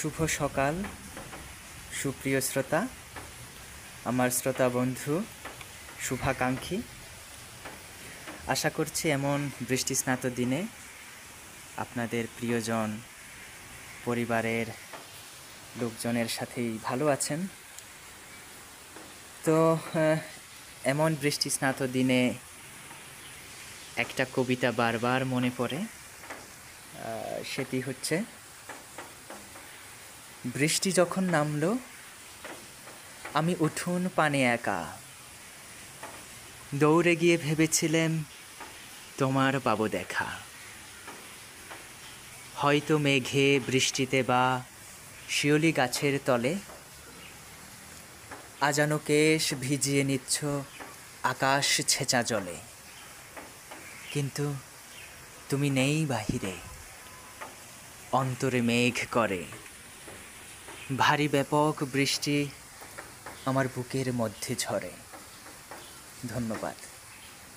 শুভ সকাল সুপ্রিয় শ্রোতা, আমার শ্রোতা বন্ধু শুভাকাঙ্ক্ষী। আশা করছি এমন বৃষ্টিস্নাত দিনে আপনাদের প্রিয়জন পরিবারের লোকজনের সাথেই ভালো আছেন। তো এমন বৃষ্টিস্নাত দিনে একটা কবিতা বারবার মনে পড়ে, সেটি হচ্ছে, বৃষ্টি যখন নামলো আমি উঠোন পানে একা, দৌড়ে গিয়ে ভেবেছিলাম তোমার পাবো দেখা। হয়তো মেঘে বৃষ্টিতে বা শিউলি গাছের তলে আজানো কেশ ভিজিয়ে নিচ্ছ আকাশ ছেঁচা জলে, কিন্তু তুমি নেই বাহিরে, অন্তরে মেঘ করে ভারী ব্যাপক বৃষ্টি আমার বুকের মধ্যে ঝরে। ধন্যবাদ।